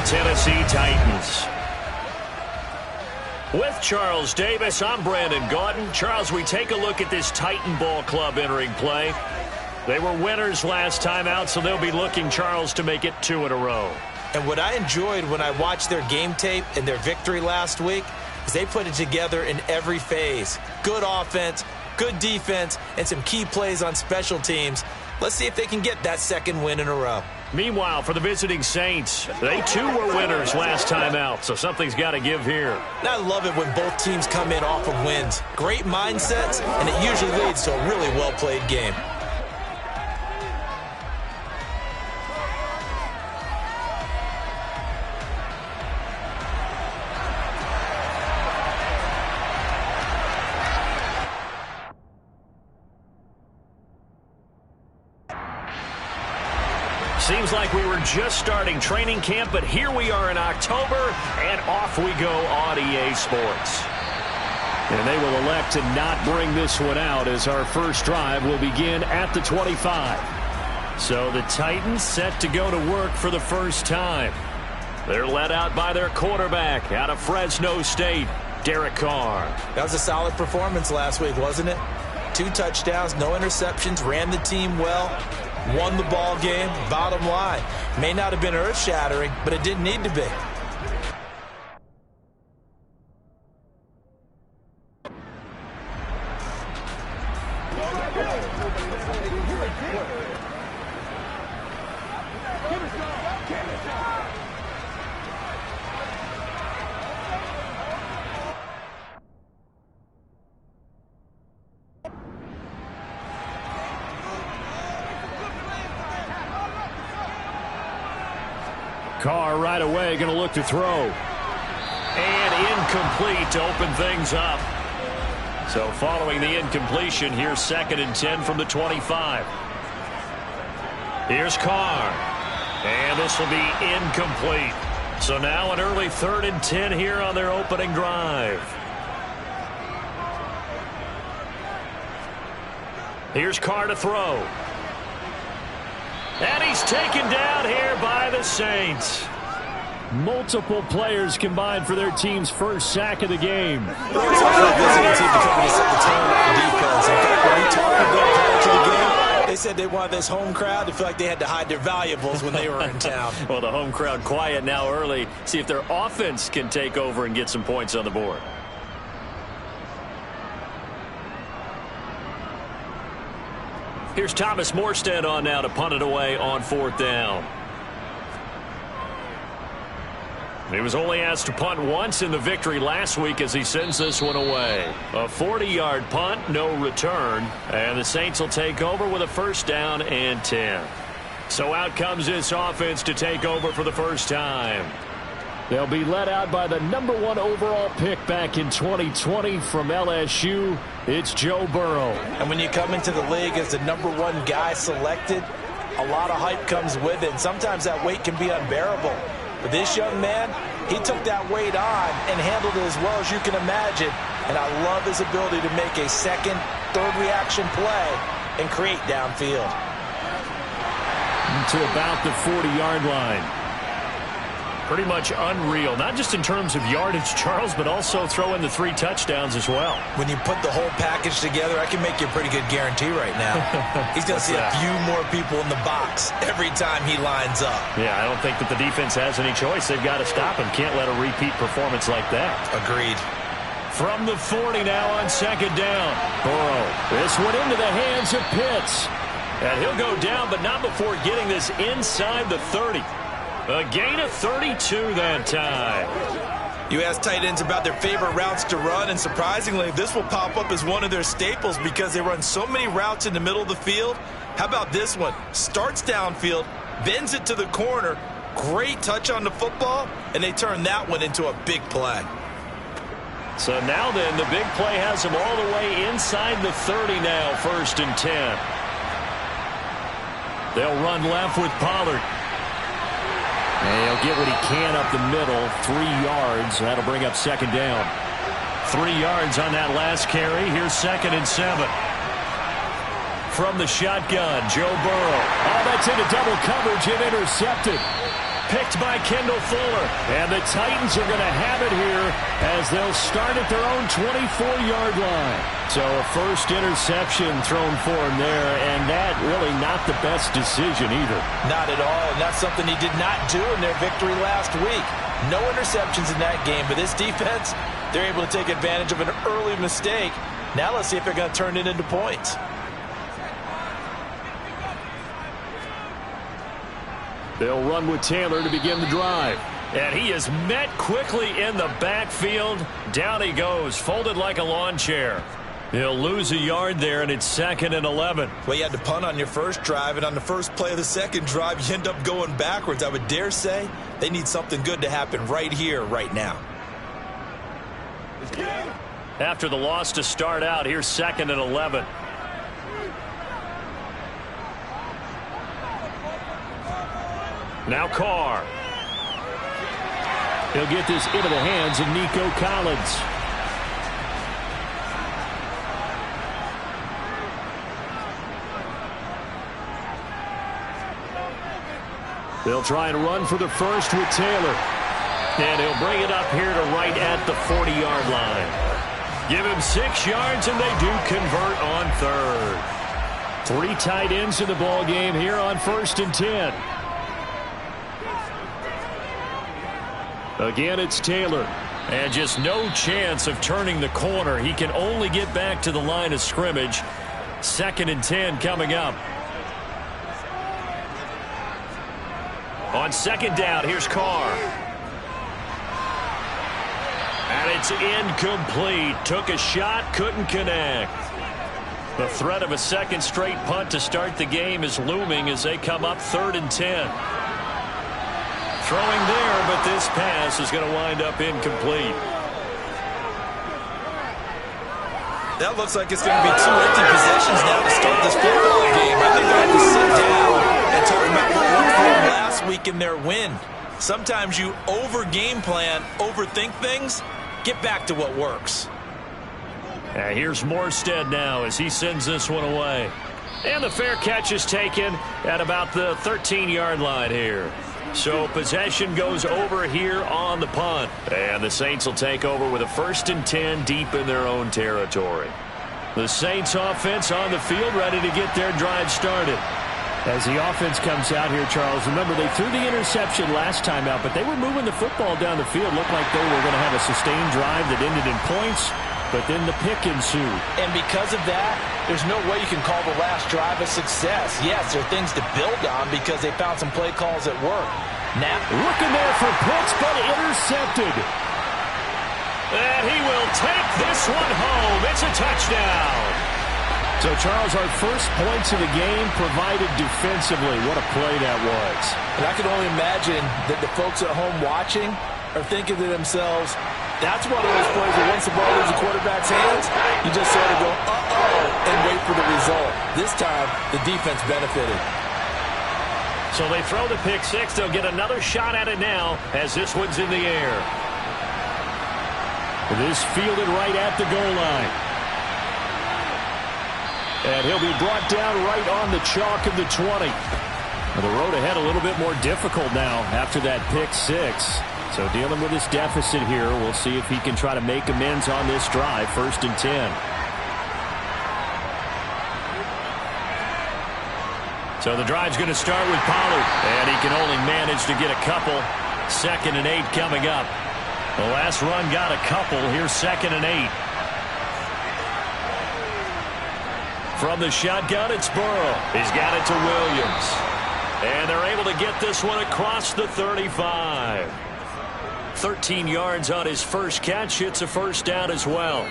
Tennessee Titans. With Charles Davis, I'm Brandon Gaudin. Charles, we take a look at this Titan Ball Club entering play. They were winners last time out, so they'll be looking, Charles, to make it 2 in a row. And what I enjoyed when I watched their game tape and their victory last week is they put it together in every phase. Good offense, good defense, and some key plays on special teams. Let's see if they can get that second win in a row. Meanwhile, for the visiting Saints, they too were winners last time out, so something's got to give here. And I love it when both teams come in off of wins. Great mindsets, and it usually leads to a really well-played game. Seems like we were just starting training camp, but here we are in October, and off we go on EA Sports. And they will elect to not bring this one out as our first drive will begin at the 25. So the Titans set to go to work for the first time. They're led out by their quarterback out of Fresno State, Derek Carr. That was a solid performance last week, wasn't it? 2 touchdowns, no interceptions, ran the team well. Won the ball game. Bottom line, may not have been earth-shattering, but it didn't need to be. Carr right away going to look to throw. And incomplete to open things up. So following the incompletion, here's 2nd and 10 from the 25. Here's Carr. And this will be incomplete. So now an early 3rd and 10 here on their opening drive. Here's Carr to throw. And he's taken down here by the Saints. Multiple players combined for their team's first sack of the game. They said they wanted this home crowd to feel like they had to hide their valuables when they were in town. Well, the home crowd quiet now early. See if their offense can take over and get some points on the board. Here's Thomas Morstead on now to punt it away on 4th down. He was only asked to punt once in the victory last week as he sends this one away. A 40-yard punt, no return, and the Saints will take over with a 1st down and 10. So out comes this offense to take over for the first time. They'll be led out by the #1 overall pick back in 2020 from LSU. It's Joe Burrow. And when you come into the league as the #1 guy selected, a lot of hype comes with it. And sometimes that weight can be unbearable. But this young man, he took that weight on and handled it as well as you can imagine. And I love his ability to make a 2nd, 3rd reaction play and create downfield. To about the 40-yard line. Pretty much unreal, not just in terms of yardage, Charles, but also throw in the 3 touchdowns as well. When you put the whole package together, I can make you a pretty good guarantee right now. He's going to see a few more people in the box every time he lines up. Yeah, I don't think that the defense has any choice. They've got to stop him. Can't let a repeat performance like that. Agreed. From the 40 now on 2nd down. Burrow. This one into the hands of Pitts. And he'll go down, but not before getting this inside the 30. A gain of 32 that time. You ask tight ends about their favorite routes to run, and surprisingly, this will pop up as one of their staples because they run so many routes in the middle of the field. How about this one? Starts downfield, bends it to the corner, great touch on the football, and they turn that one into a big play. So now then, the big play has them all the way inside the 30 now, 1st and 10. They'll run left with Pollard. And he'll get what he can up the middle, 3 yards. That'll bring up 2nd down. 3 yards on that last carry. Here's 2nd and 7. From the shotgun, Joe Burrow. Oh, that's into double coverage and intercepted. Picked by Kendall Fuller. And the Titans are going to have it here as they'll start at their own 24-yard line. So a first interception thrown for him there, and that really not the best decision either. Not at all, and that's something he did not do in their victory last week. No interceptions in that game, but this defense, they're able to take advantage of an early mistake. Now let's see if they're going to turn it into points. They'll run with Taylor to begin the drive. And he is met quickly in the backfield. Down he goes, folded like a lawn chair. He'll lose a yard there, and it's 2nd and 11. Well, you had to punt on your first drive, and on the first play of the second drive, you end up going backwards. I would dare say they need something good to happen right here, right now. After the loss to start out, here's 2nd and 11. Now Carr. He'll get this into the hands of Nico Collins. They'll try and run for the first with Taylor. And he'll bring it up here to right at the 40-yard line. Give him 6 yards, and they do convert on 3rd. 3 tight ends in the ball game here on 1st and 10. Again, it's Taylor. And just no chance of turning the corner. He can only get back to the line of scrimmage. 2nd and 10 coming up. On 2nd down, here's Carr. And it's incomplete. Took a shot, couldn't connect. The threat of a second straight punt to start the game is looming as they come up 3rd and 10. Throwing there, but this pass is going to wind up incomplete. That looks like it's going to be 2 empty possessions now to start this football game. I think they have to sit down and talk about what worked for them last week in their win. Sometimes you over-game plan, overthink things. Get back to what works. Here's Morstead now as he sends this one away. And the fair catch is taken at about the 13-yard line here. So possession goes over here on the punt. And the Saints will take over with a 1st and 10 deep in their own territory. The Saints offense on the field ready to get their drive started. As the offense comes out here, Charles, remember they threw the interception last time out, but they were moving the football down the field. Looked like they were going to have a sustained drive that ended in points, but then the pick ensued. And because of that, there's no way you can call the last drive a success. Yes, there are things to build on because they found some play calls that work. Now, looking there for Pitts, but intercepted. And he will take this one home. It's a touchdown. So, Charles, our first points of the game provided defensively. What a play that was. And I can only imagine that the folks at home watching are thinking to themselves, that's one of those plays where once the ball leaves the quarterback's hands, you just sort of go, uh-oh, and wait for the result. This time, the defense benefited. So they throw the pick 6. They'll get another shot at it now as this one's in the air. This fielded right at the goal line. And he'll be brought down right on the chalk of the 20. The road ahead a little bit more difficult now after that pick 6. So dealing with this deficit here, we'll see if he can try to make amends on this drive. 1st and 10. So the drive's going to start with Pollard. And he can only manage to get a couple. 2nd and 8 coming up. The last run got a couple. Here's 2nd and 8. From the shotgun, it's Burrow. He's got it to Williams. And they're able to get this one across the 35. 13 yards on his first catch. It's a 1st down as well.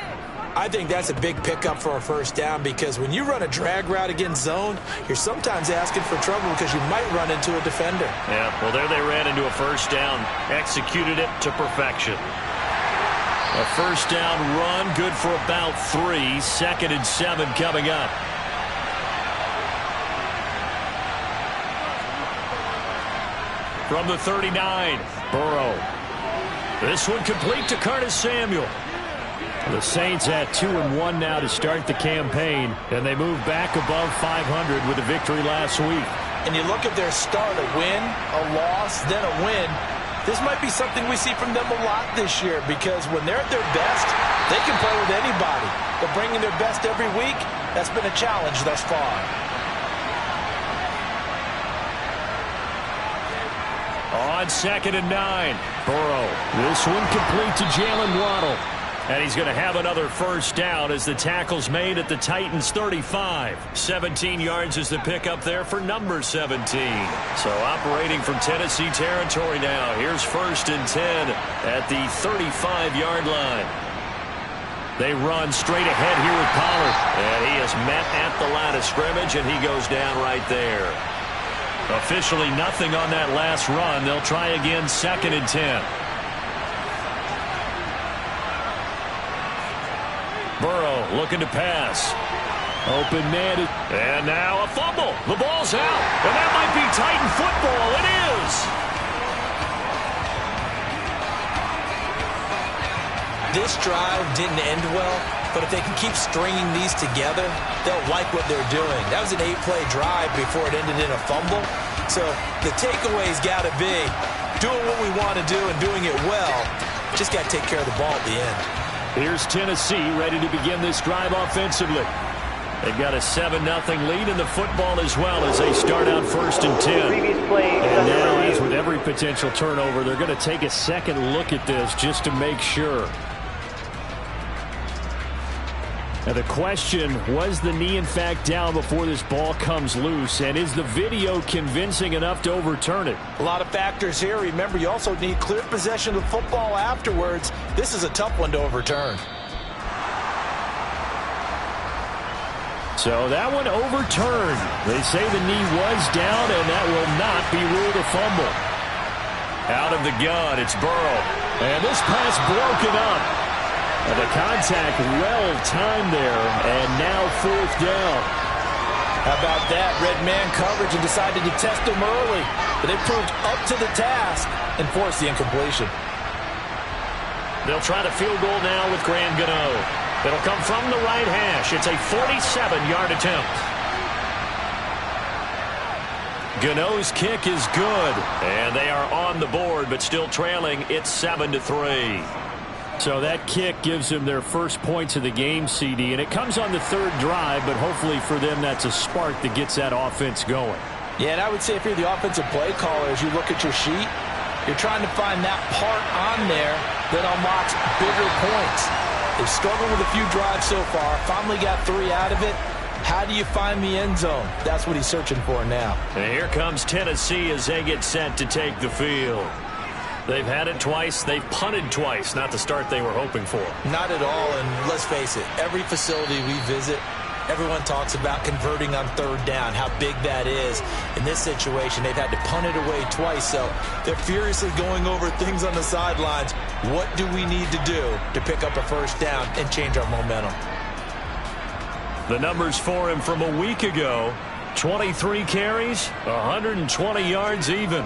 I think that's a big pickup for a 1st down because when you run a drag route against zone, you're sometimes asking for trouble because you might run into a defender. Yeah, well, there they ran into a 1st down. Executed it to perfection. A 1st down run, good for about 3. 2nd and 7 coming up. From the 39, Burrow. This one complete to Curtis Samuel. The Saints at 2-1 now to start the campaign, and they move back above 500 with a victory last week. and you look at their start, a win, a loss, then a win, this might be something we see from them a lot this year, because when they're at their best, they can play with anybody. But bringing their best every week, that's been a challenge thus far. On 2nd and 9, Burrow. This one complete to Jalen Waddle. And he's going to have another first down as the tackle's made at the Titans' 35. 17 yards is the pickup there for number 17. So operating from Tennessee territory now. Here's 1st and 10 at the 35-yard line. They run straight ahead here with Pollard. And he is met at the line of scrimmage, and he goes down right there. Officially nothing on that last run. They'll try again 2nd and 10. Burrow looking to pass. Open man. And now a fumble. The ball's out. And that might be Titan football. It is. This drive didn't end well, but if they can keep stringing these together, they'll like what they're doing. That was an 8-play drive before it ended in a fumble. So the takeaway's got to be doing what we want to do and doing it well. Just got to take care of the ball at the end. Here's Tennessee ready to begin this drive offensively. They've got a 7-0 lead in the football as well as they start out 1st and 10. And now, as with every potential turnover, they're going to take a second look at this just to make sure. Now the question, was the knee in fact down before this ball comes loose? And is the video convincing enough to overturn it? A lot of factors here. Remember, you also need clear possession of the football afterwards. This is a tough one to overturn. So that one overturned. They say the knee was down, and that will not be ruled a fumble. Out of the gun, it's Burrow. And this pass broken up. And the contact well-timed there, and now 4th down. How about that? Red man coverage and decided to test him early. But they proved up to the task and forced the incompletion. They'll try the field goal now with Graham Gano. It'll come from the right hash. It's a 47-yard attempt. Gano's kick is good. And they are on the board, but still trailing. It's 7-3. So that kick gives them their first points of the game, CD, and it comes on the 3rd drive, but hopefully for them that's a spark that gets that offense going. Yeah, and I would say if you're the offensive play caller, as you look at your sheet, you're trying to find that part on there that unlocks bigger points. They've struggled with a few drives so far, finally got 3 out of it. How do you find the end zone? That's what he's searching for now. And here comes Tennessee as they get set to take the field. They've had it twice. They've punted twice. Not the start they were hoping for. Not at all, and let's face it, every facility we visit, everyone talks about converting on 3rd down, how big that is. In this situation, they've had to punt it away twice, so they're furiously going over things on the sidelines. What do we need to do to pick up a 1st down and change our momentum? The numbers for him from a week ago, 23 carries, 120 yards even.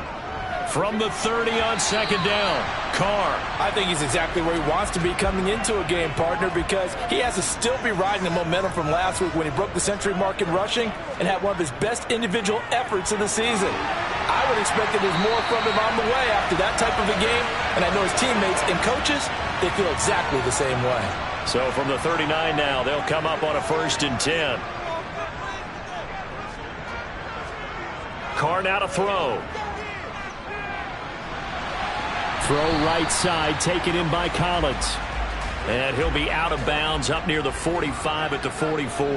From the 30 on 2nd down, Carr. I think he's exactly where he wants to be coming into a game, partner, because he has to still be riding the momentum from last week when he broke the century mark in rushing and had one of his best individual efforts of the season. I would expect that there's more from him on the way after that type of a game, and I know his teammates and coaches, they feel exactly the same way. So from the 39 now, they'll come up on a 1st and 10. Carr now to throw. Throw right side, taken in by Collins. And he'll be out of bounds up near the 45 at the 44.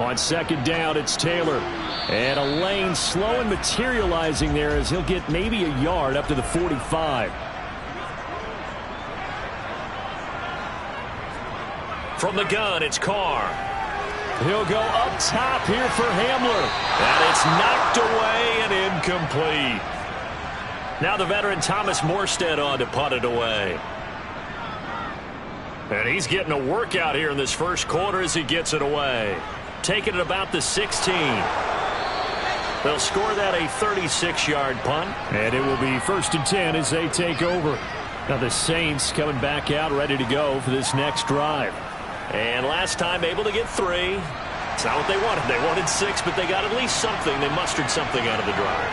On 2nd down, it's Taylor. And a lane slow and materializing there as he'll get maybe a yard up to the 45. From the gun, it's Carr. He'll go up top here for Hamler. And it's knocked away and incomplete. Now the veteran Thomas Morstead on to punt it away. And he's getting a workout here in this first quarter as he gets it away. Taking it about the 16. They'll score that a 36-yard punt. And it will be 1st and 10 as they take over. Now the Saints coming back out ready to go for this next drive. And last time able to get 3. It's not what they wanted. They wanted 6, but they got at least something. They mustered something out of the drive.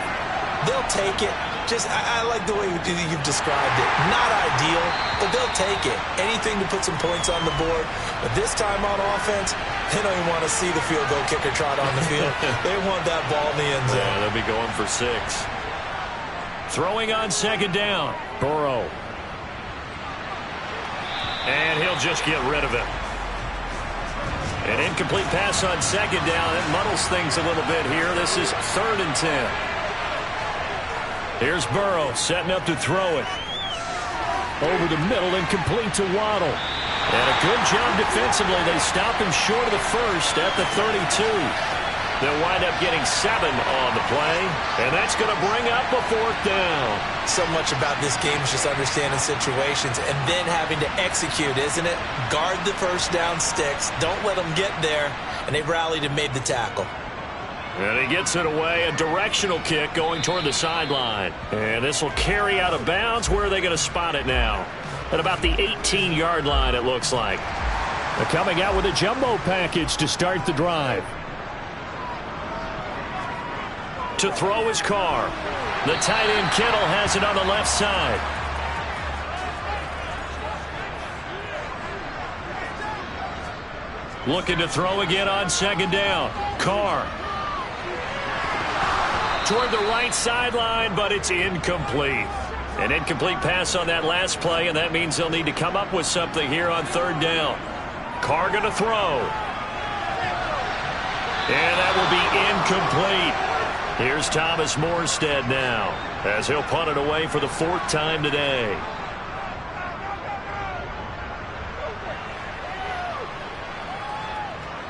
They'll take it. I like the way you've described it. Not ideal, but they'll take it. Anything to put some points on the board. But this time on offense, they don't even want to see the field goal kicker trot on the field. They want that ball in the end zone. Yeah, they'll be going for 6. Throwing on second down. Burrow. And he'll just get rid of it. An incomplete pass on second down. It muddles things a little bit here. This is 3rd and 10. Here's Burrow setting up to throw it. Over the middle and complete to Waddle. And a good job defensively. They stop him short of the first at the 32. They'll wind up getting 7 on the play. And that's going to bring up a 4th down. So much about this game is just understanding situations and then having to execute, isn't it? Guard the first down sticks. Don't let them get there. And they rallied and made the tackle. And he gets it away. A directional kick going toward the sideline. And this will carry out of bounds. Where are they going to spot it now? At about the 18-yard line, it looks like. They're coming out with a jumbo package to start the drive. To throw his Carr. The tight end Kittle has it on the left side. Looking to throw again on second down. Carr. Toward the right sideline, but it's incomplete. An incomplete pass on that last play, and that means they'll need to come up with something here on 3rd down. Carr going to throw. And that will be incomplete. Here's Thomas Morstead now, as he'll punt it away for the 4th time today.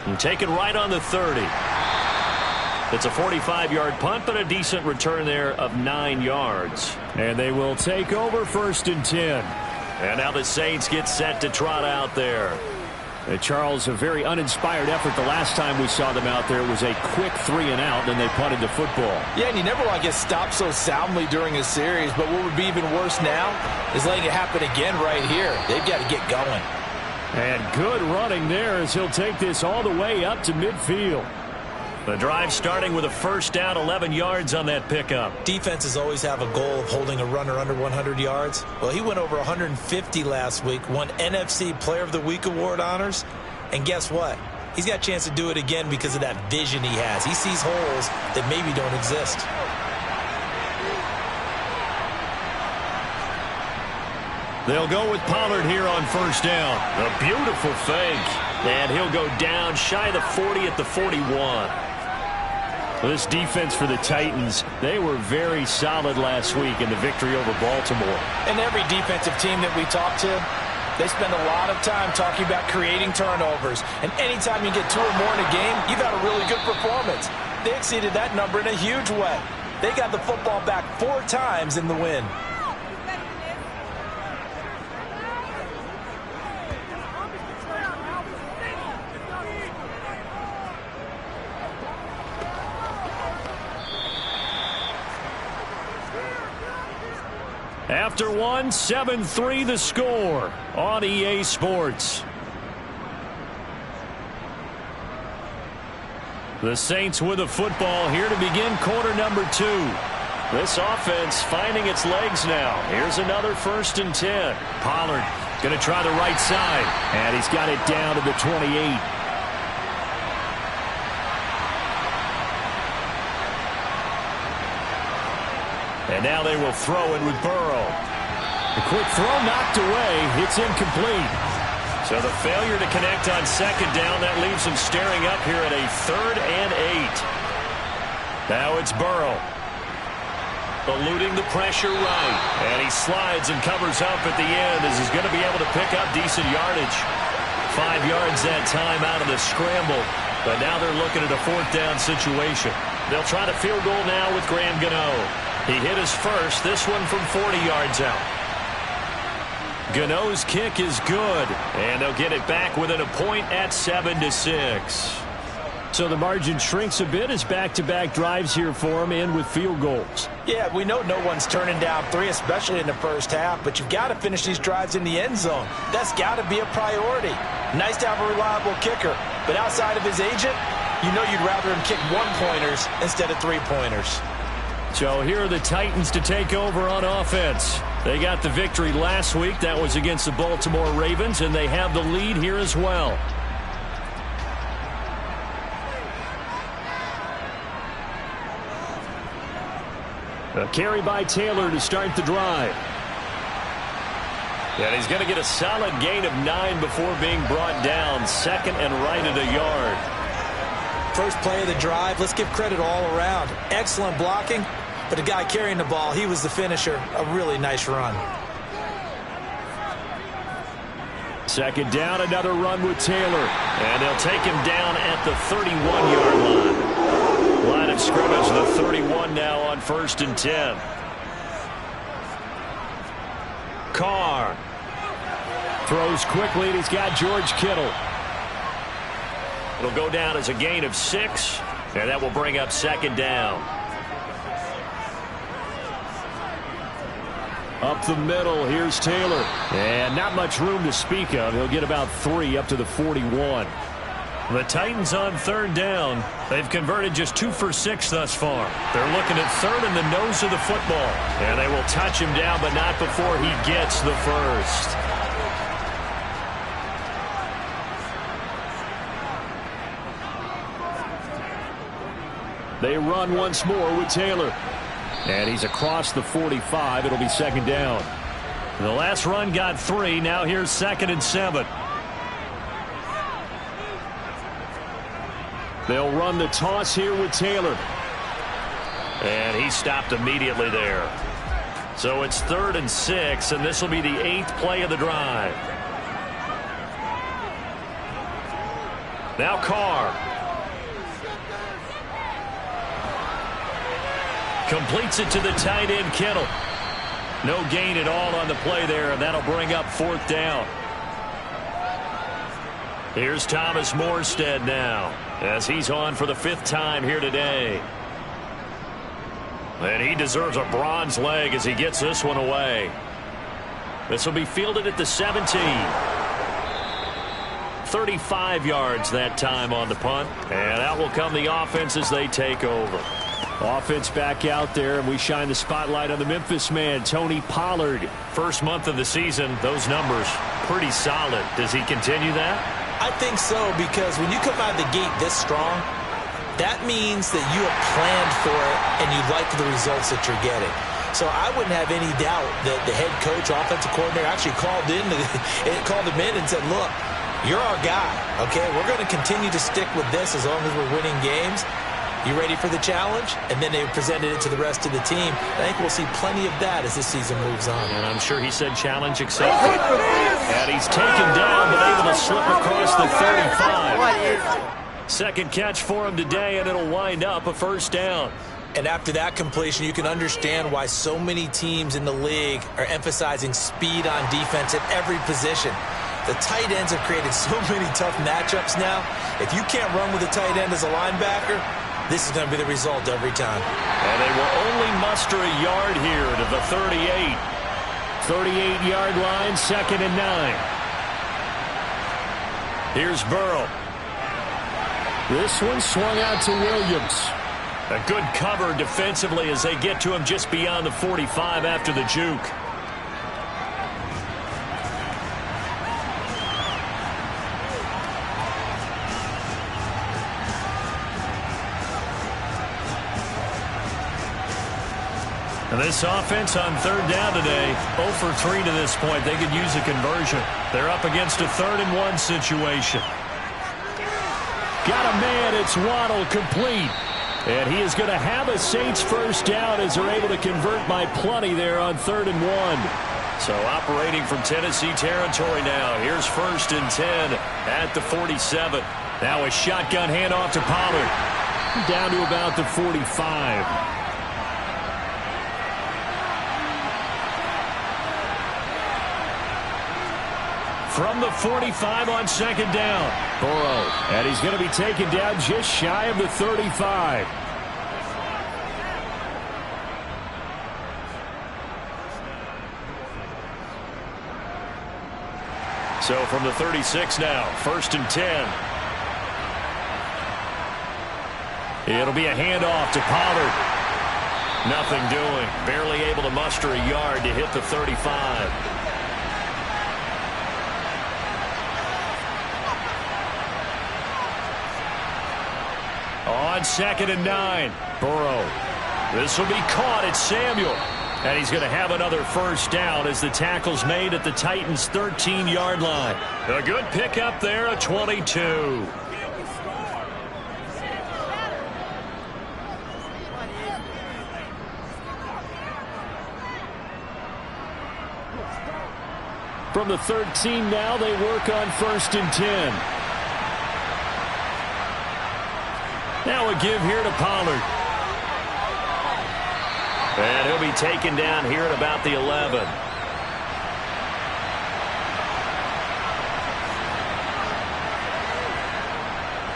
And taken right on the 30. It's a 45-yard punt, but a decent return there of 9 yards. And they will take over 1st and 10. And now the Saints get set to trot out there. Charles, a very uninspired effort the last time we saw them out there. It was a quick 3-and-out, then they punted the football. Yeah, and you never want to get stopped so soundly during a series, but what would be even worse now is letting it happen again right here. They've got to get going. And good running there as he'll take this all the way up to midfield. The drive starting with a 1st down, 11 yards on that pickup. Defenses always have a goal of holding a runner under 100 yards. Well, he went over 150 last week, won NFC Player of the Week award honors. And guess what? He's got a chance to do it again because of that vision he has. He sees holes that maybe don't exist. They'll go with Pollard here on 1st down. A beautiful fake. And he'll go down shy of the 40 at the 41. This defense for the Titans, they were very solid last week in the victory over Baltimore. And every defensive team that we talk to, they spend a lot of time talking about creating turnovers. And anytime you get 2 or more in a game, you've had a really good performance. They exceeded that number in a huge way. They got the football back 4 times in the win. After 1, 7-3 the score on EA Sports. The Saints with the football here to begin quarter number 2. This offense finding its legs now. Here's another 1st and 10. Pollard going to try the right side, and he's got it down to the 28. And now they will throw it with Burrow. The quick throw knocked away. It's incomplete. So the failure to connect on second down, that leaves him staring up here at a 3rd and 8. Now it's Burrow. Eluding the pressure right. And he slides and covers up at the end as he's going to be able to pick up decent yardage. 5 yards that time out of the scramble. But now they're looking at a 4th down situation. They'll try the field goal now with Graham Gano. He hit his first, this one from 40 yards out. Gano's kick is good, and they'll get it back within a point at 7-6. So the margin shrinks a bit as back-to-back drives here for him, and with field goals. Yeah, we know no one's turning down 3, especially in the first half, but you've got to finish these drives in the end zone. That's got to be a priority. Nice to have a reliable kicker, but outside of his agent, you know you'd rather him kick one-pointers instead of three-pointers. So here are the Titans to take over on offense. They got the victory last week. That was against the Baltimore Ravens, and they have the lead here as well. A carry by Taylor to start the drive. And he's going to get a solid gain of 9 before being brought down. Second and right at a yard. First play of the drive, let's give credit all around. Excellent blocking, but the guy carrying the ball, he was the finisher. A really nice run. Second down, another run with Taylor. And they'll take him down at the 31-yard line. Line of scrimmage, the 31 now on 1st and 10. Carr throws quickly, and he's got George Kittle. It'll go down as a gain of 6, and that will bring up second down. Up the middle, here's Taylor. And not much room to speak of. He'll get about 3 up to the 41. The Titans on third down. They've converted just 2 for 6 thus far. They're looking at third in the nose of the football. And they will touch him down, but not before he gets the first. They run once more with Taylor. And he's across the 45. It'll be second down. The last run got 3. Now here's 2nd and 7. They'll run the toss here with Taylor. And he stopped immediately there. So it's 3rd and 6, and this will be the 8th play of the drive. Now Carr. Completes it to the tight end, Kittle. No gain at all on the play there, and that'll bring up 4th down. Here's Thomas Morstead now, as he's on for the 5th time here today. And he deserves a bronze leg as he gets this one away. This will be fielded at the 17. 35 yards that time on the punt, and out will come the offense as they take over. Offense back out there, and we shine the spotlight on the Memphis man, Tony Pollard. First month of the season, those numbers pretty solid. Does he continue that? I think so, because when you come out of the gate this strong, that means that you have planned for it and you like the results that you're getting. So I wouldn't have any doubt that the head coach, offensive coordinator, actually called him in and said, look, you're our guy, okay? We're going to continue to stick with this as long as we're winning games. You ready for the challenge? And then they presented it to the rest of the team. I think we'll see plenty of that as this season moves on. And I'm sure he said challenge accepted. And he's taken down, but able to slip across the 35. Second catch for him today, and it'll wind up a first down. And after that completion, you can understand why so many teams in the league are emphasizing speed on defense at every position. The tight ends have created so many tough matchups now. If you can't run with a tight end as a linebacker, this is going to be the result every time. And they will only muster a yard here to the 38. 38-yard line, 2nd and 9. Here's Burrow. This one swung out to Williams. A good cover defensively as they get to him just beyond the 45 after the juke. And this offense on third down today, 0 for 3 to this point. They could use a conversion. They're up against a 3rd and 1 situation. Got a man, it's Waddle, complete. And he is going to have a Saints first down as they're able to convert by plenty there on 3rd and 1. So operating from Tennessee territory now. Here's 1st and 10 at the 47. Now a shotgun handoff to Pollard. Down to about the 45. From the 45 on 2nd down. Burrow. And he's going to be taken down just shy of the 35. So from the 36 now, 1st and 10. It'll be a handoff to Pollard. Nothing doing. Barely able to muster a yard to hit the 35. On 2nd and 9. Burrow. This will be caught. It's Samuel. And he's going to have another first down as the tackle's made at the Titans' 13-yard line. A good pickup there, a 22. From the 13 now, they work on 1st and 10. Now a give here to Pollard. And he'll be taken down here at about the 11.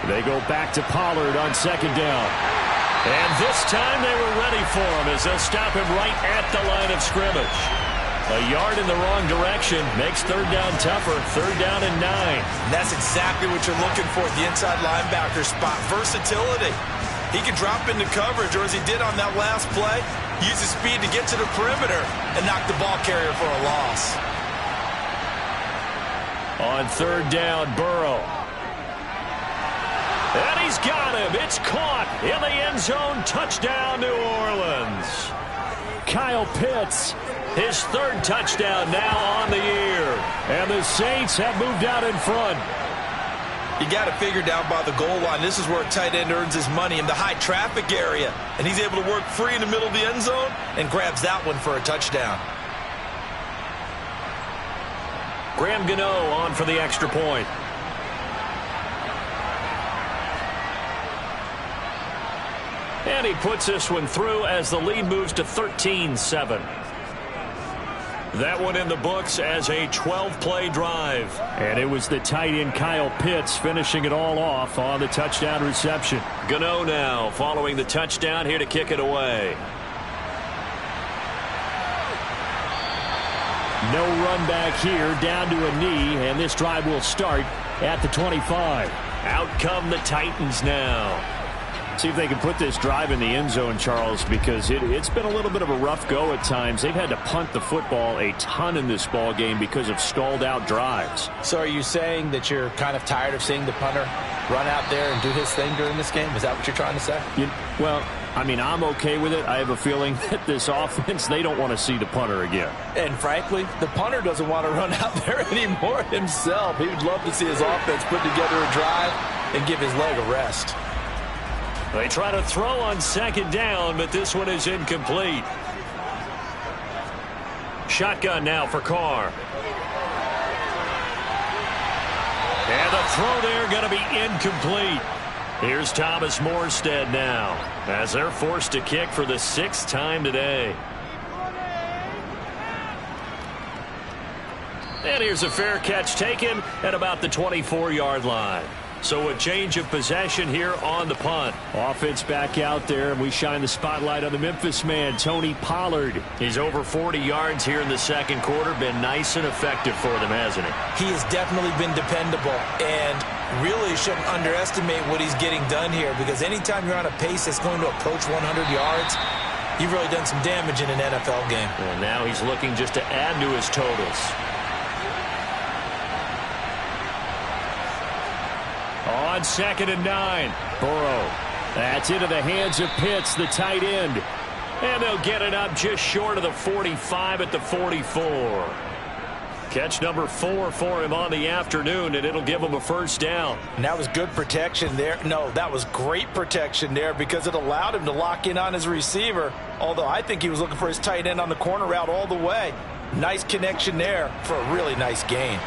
They go back to Pollard on 2nd down. And this time they were ready for him as they'll stop him right at the line of scrimmage. A yard in the wrong direction makes 3rd down tougher. 3rd down and 9. And that's exactly what you're looking for at the inside linebacker spot. Versatility. He can drop into coverage, or as he did on that last play, use his speed to get to the perimeter and knock the ball carrier for a loss. On 3rd down, Burrow. And he's got him. It's caught in the end zone. Touchdown, New Orleans. Kyle Pitts, his 3rd touchdown now on the year. And the Saints have moved out in front. You got to figure down by the goal line. This is where a tight end earns his money, in the high traffic area. And he's able to work free in the middle of the end zone and grabs that one for a touchdown. Graham Gano on for the extra point. And he puts this one through as the lead moves to 13-7. That one in the books as a 12-play drive. And it was the tight end Kyle Pitts finishing it all off on the touchdown reception. Gano now following the touchdown here to kick it away. No run back here, down to a knee, and this drive will start at the 25. Out come the Titans now. See if they can put this drive in the end zone, Charles, because it's been a little bit of a rough go at times. They've had to punt the football a ton in this ball game because of stalled out drives. So are you saying that you're kind of tired of seeing the punter run out there and do his thing during this game? Is that what you're trying to say? Well, I mean, I'm okay with it. I have a feeling that this offense, they don't want to see the punter again. And frankly, the punter doesn't want to run out there anymore himself. He would love to see his offense put together a drive and give his leg a rest. They try to throw on 2nd down, but this one is incomplete. Shotgun now for Carr. And the throw there going to be incomplete. Here's Thomas Morstead now as they're forced to kick for the 6th time today. And here's a fair catch taken at about the 24-yard line. So a change of possession here on the punt. Offense back out there, and we shine the spotlight on the Memphis man, Tony Pollard. He's over 40 yards here in the 2nd quarter. Been nice and effective for them, hasn't he? He has definitely been dependable, and really shouldn't underestimate what he's getting done here, because anytime you're on a pace that's going to approach 100 yards, you've really done some damage in an NFL game. And now he's looking just to add to his totals. On 2nd and 9, Burrow. That's into the hands of Pitts, the tight end. And they'll get it up just short of the 45 at the 44. Catch number 4 for him on the afternoon, and it'll give him a first down. And that was good protection there. No, that was great protection there because it allowed him to lock in on his receiver, although I think he was looking for his tight end on the corner route all the way. Nice connection there for a really nice gain.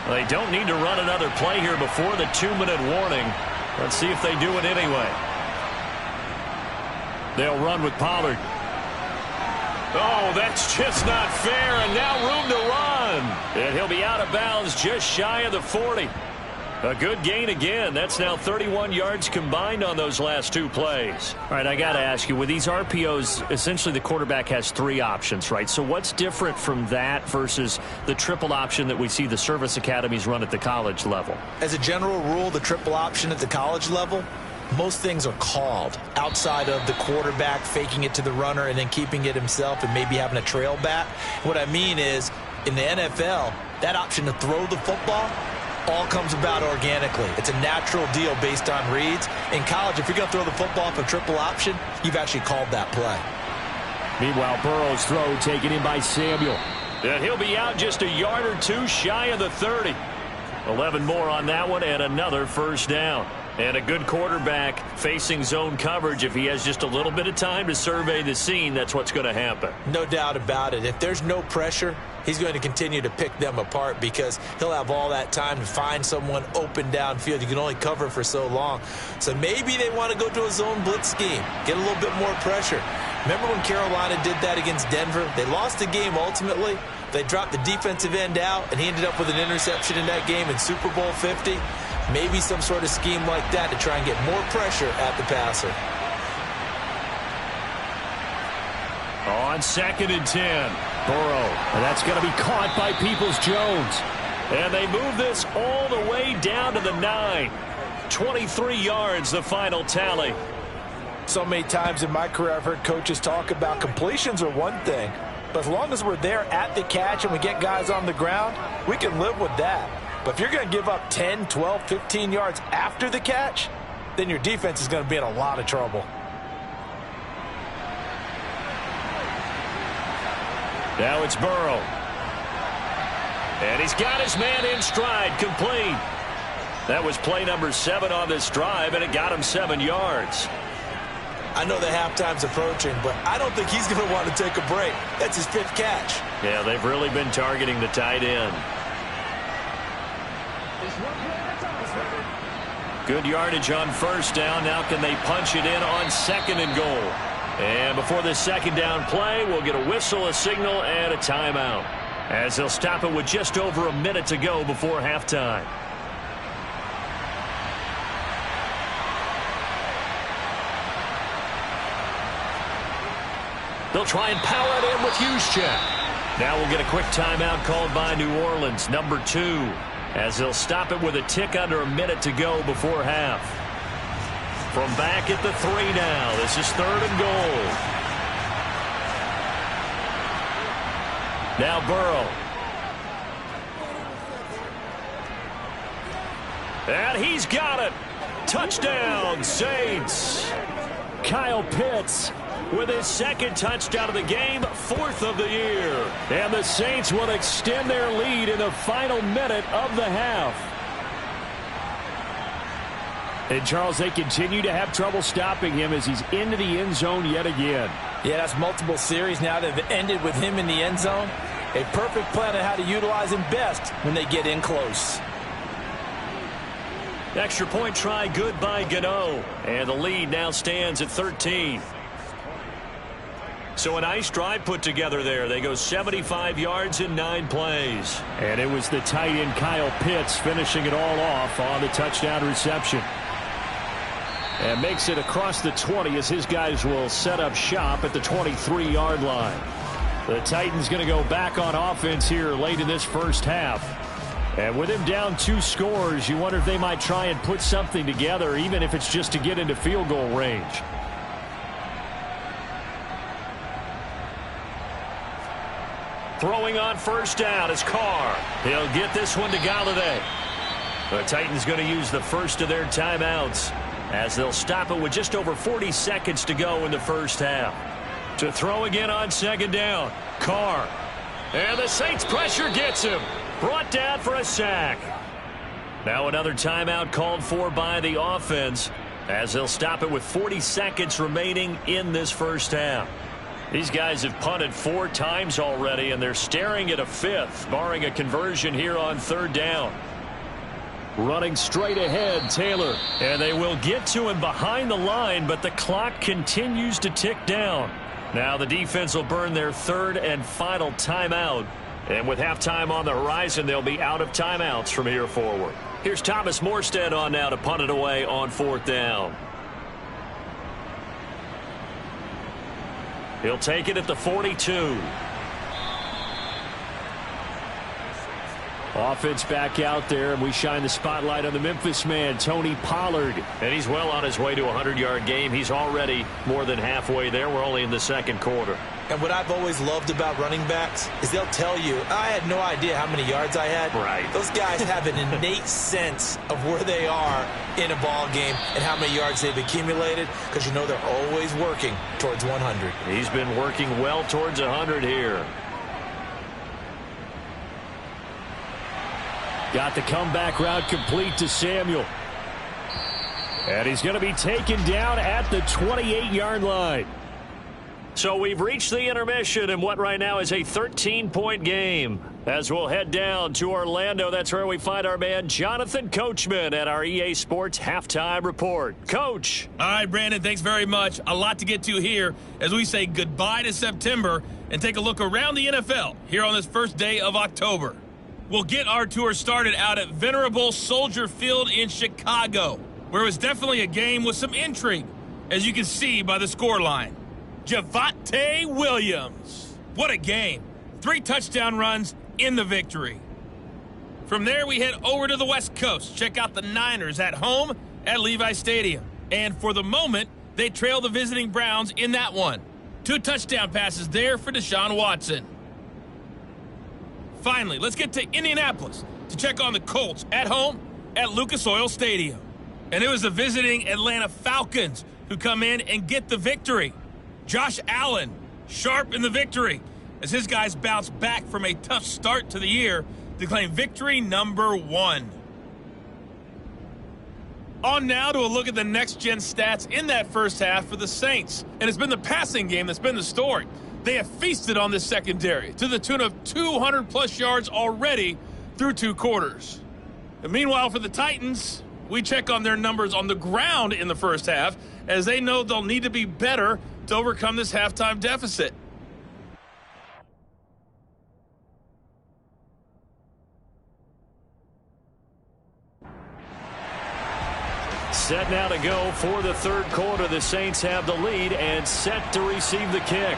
They don't need to run another play here before the 2-minute warning. Let's see if they do it anyway. They'll run with Pollard. Oh, that's just not fair, and now room to run. And he'll be out of bounds just shy of the 40. A good gain again. That's now 31 yards combined on those last 2 plays. All right, I got to ask you, with these RPOs, essentially the quarterback has 3 options, right? So what's different from that versus the triple option that we see the service academies run at the college level? As a general rule, the triple option at the college level most things are called outside of the quarterback faking it to the runner and then keeping it himself and maybe having a trail back. What I mean is, in the NFL, that option to throw the football all comes about organically. It's a natural deal based on reads. In college, if you're going to throw the football for triple option, you've actually called that play. Meanwhile, Burrow's throw taken in by Samuel. And he'll be out just a yard or two shy of the 30. 11 more on that one and another first down. And a good quarterback facing zone coverage. If he has just a little bit of time to survey the scene, that's what's going to happen. No doubt about it. If there's no pressure, he's going to continue to pick them apart because he'll have all that time to find someone open downfield. You can only cover for so long. So maybe they want to go to a zone blitz scheme, get a little bit more pressure. Remember when Carolina did that against Denver? They lost the game ultimately. They dropped the defensive end out, and he ended up with an interception in that game in Super Bowl 50. Maybe some sort of scheme like that to try and get more pressure at the passer. On 2nd and 10. Burrow, and that's going to be caught by Peoples-Jones. And they move this all the way down to the 9. 23 yards, the final tally. So many times in my career I've heard coaches talk about completions are one thing, but as long as we're there at the catch and we get guys on the ground, we can live with that. But if you're going to give up 10, 12, 15 yards after the catch, then your defense is going to be in a lot of trouble. Now it's Burrow. And he's got his man in stride, complete. That was play number 7 on this drive, and it got him 7 yards. I know the halftime's approaching, but I don't think he's going to want to take a break. That's his 5th catch. Yeah, they've really been targeting the tight end. Good yardage on first down. Now can they punch it in on 2nd and goal? And before this 2nd down play, we'll get a whistle, a signal, and a timeout, as they'll stop it with just over a minute to go before halftime. They'll try and power it in with Juszczyk. Now we'll get a quick timeout called by New Orleans, number 2, as they'll stop it with a tick under a minute to go before half. From back at the 3 now, this is 3rd and goal. Now Burrow. And he's got it. Touchdown, Saints. Kyle Pitts with his 2nd touchdown of the game, 4th of the year. And the Saints will extend their lead in the final minute of the half. And, Charles, they continue to have trouble stopping him as he's into the end zone yet again. Yeah, that's multiple series now that have ended with him in the end zone. A perfect plan on how to utilize him best when they get in close. Extra point try good by Gano. And the lead now stands at 13. So a nice drive put together there. They go 75 yards in 9 plays. And it was the tight end Kyle Pitts finishing it all off on the touchdown reception. And makes it across the 20 as his guys will set up shop at the 23-yard line. The Titans going to go back on offense here late in this first half. And with him down 2 scores, you wonder if they might try and put something together, even if it's just to get into field goal range. Throwing on first down is Carr. He'll get this one to Golladay. The Titans going to use the first of their timeouts, as they'll stop it with just over 40 seconds to go in the first half. To throw again on 2nd down, Carr. And the Saints pressure gets him. Brought down for a sack. Now another timeout called for by the offense, as they'll stop it with 40 seconds remaining in this first half. These guys have punted 4 times already, and they're staring at a 5th, barring a conversion here on 3rd down. Running straight ahead, Taylor. And they will get to him behind the line, but the clock continues to tick down. Now the defense will burn their 3rd and final timeout. And with halftime on the horizon, they'll be out of timeouts from here forward. Here's Thomas Morstead on now to punt it away on 4th down. He'll take it at the 42. Offense back out there, and we shine the spotlight on the Memphis man, Tony Pollard. And he's well on his way to a 100-yard game. He's already more than halfway there. We're only in the second quarter. And what I've always loved about running backs is they'll tell you, I had no idea how many yards I had. Right. Those guys have an innate sense of where they are in a ball game and how many yards they've accumulated, because you know they're always working towards 100. He's been working well towards 100 here. Got the comeback route complete to Samuel. And he's going to be taken down at the 28-yard line. So we've reached the intermission in what right now is a 13-point game. As we'll head down to Orlando, that's where we find our man Jonathan Coachman at our EA Sports Halftime Report. Coach. All right, Brandon, thanks very much. A lot to get to here as we say goodbye to September and take a look around the NFL here on this first day of October. We'll get our tour started out at venerable Soldier Field in Chicago, where it was definitely a game with some intrigue, as you can see by the scoreline. Javonte Williams. What a game. 3 touchdown runs in the victory. From there, we head over to the West Coast. Check out the Niners at home at Levi Stadium. And for the moment, they trail the visiting Browns in that one. 2 touchdown passes there for Deshaun Watson. Finally, let's get to Indianapolis to check on the Colts at home at Lucas Oil Stadium. And it was the visiting Atlanta Falcons who come in and get the victory. Josh Allen, sharp in the victory, as his guys bounce back from a tough start to the year to claim victory number 1. On now to a look at the next-gen stats in that first half for the Saints. And it's been the passing game that's been the story. They have feasted on this secondary to the tune of 200-plus yards already through 2 quarters. And meanwhile, for the Titans, we check on their numbers on the ground in the first half, as they know they'll need to be better to overcome this halftime deficit. Set now to go for the third quarter. The Saints have the lead and set to receive the kick.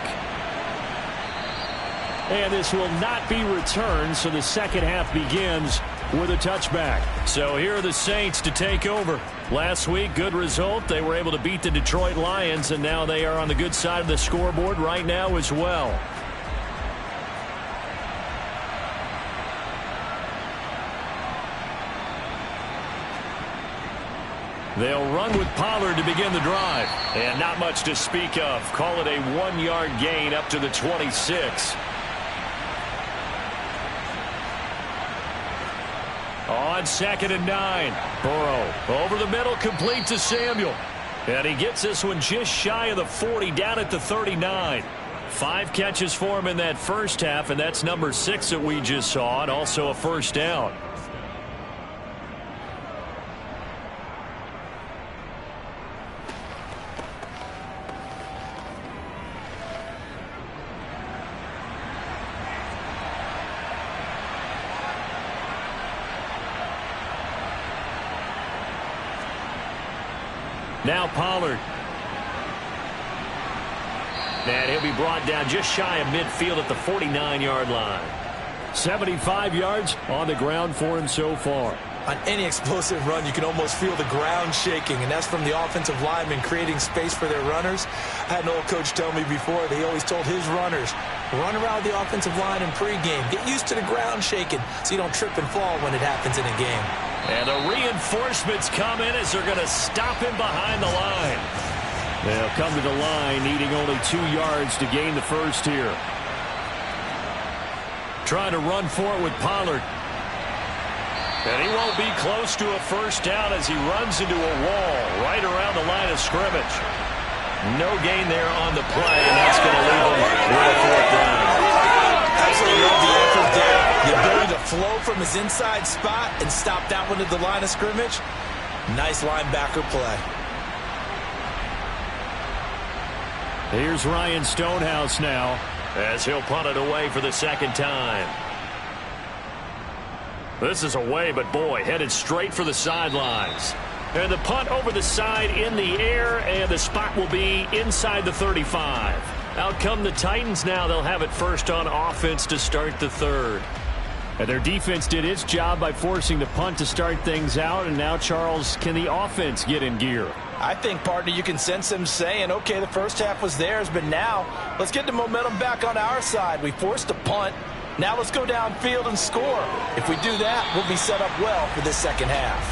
And this will not be returned, so the second half begins with a touchback. So here are the Saints to take over. Last week, good result. They were able to beat the Detroit Lions, and now they are on the good side of the scoreboard right now as well. They'll run with Pollard to begin the drive. And not much to speak of. Call it a 1-yard gain up to the 26. On 2nd and 9. Burrow over the middle, complete to Samuel. And he gets this one just shy of the 40, down at the 39. 5 catches for him in that first half, and that's number 6 that we just saw, and also a first down. Now Pollard. And he'll be brought down just shy of midfield at the 49-yard line. 75 yards on the ground for him so far. On any explosive run, you can almost feel the ground shaking, and that's from the offensive linemen creating space for their runners. I had an old coach tell me before, they always told his runners, run around the offensive line in pregame. Get used to the ground shaking so you don't trip and fall when it happens in a game. And the reinforcements come in as they're going to stop him behind the line. They'll come to the line, needing only 2 yards to gain the first here. Trying to run for it with Pollard. And he won't be close to a first down as he runs into a wall right around the line of scrimmage. No gain there on the play, and that's going to leave him with a 4th down. Absolutely love the effort there. The ability to flow from his inside spot and stop that one at the line of scrimmage. Nice linebacker play. Here's Ryan Stonehouse now, as he'll punt it away for the 2nd time. This is away, but boy, headed straight for the sidelines. And the punt over the side in the air, and the spot will be inside the 35. Out come the Titans now. They'll have it first on offense to start the third. And their defense did its job by forcing the punt to start things out, and now, Charles, can the offense get in gear? I think, partner, you can sense them saying, okay, the first half was theirs, but now let's get the momentum back on our side. We forced a punt. Now let's go downfield and score. If we do that, we'll be set up well for this second half.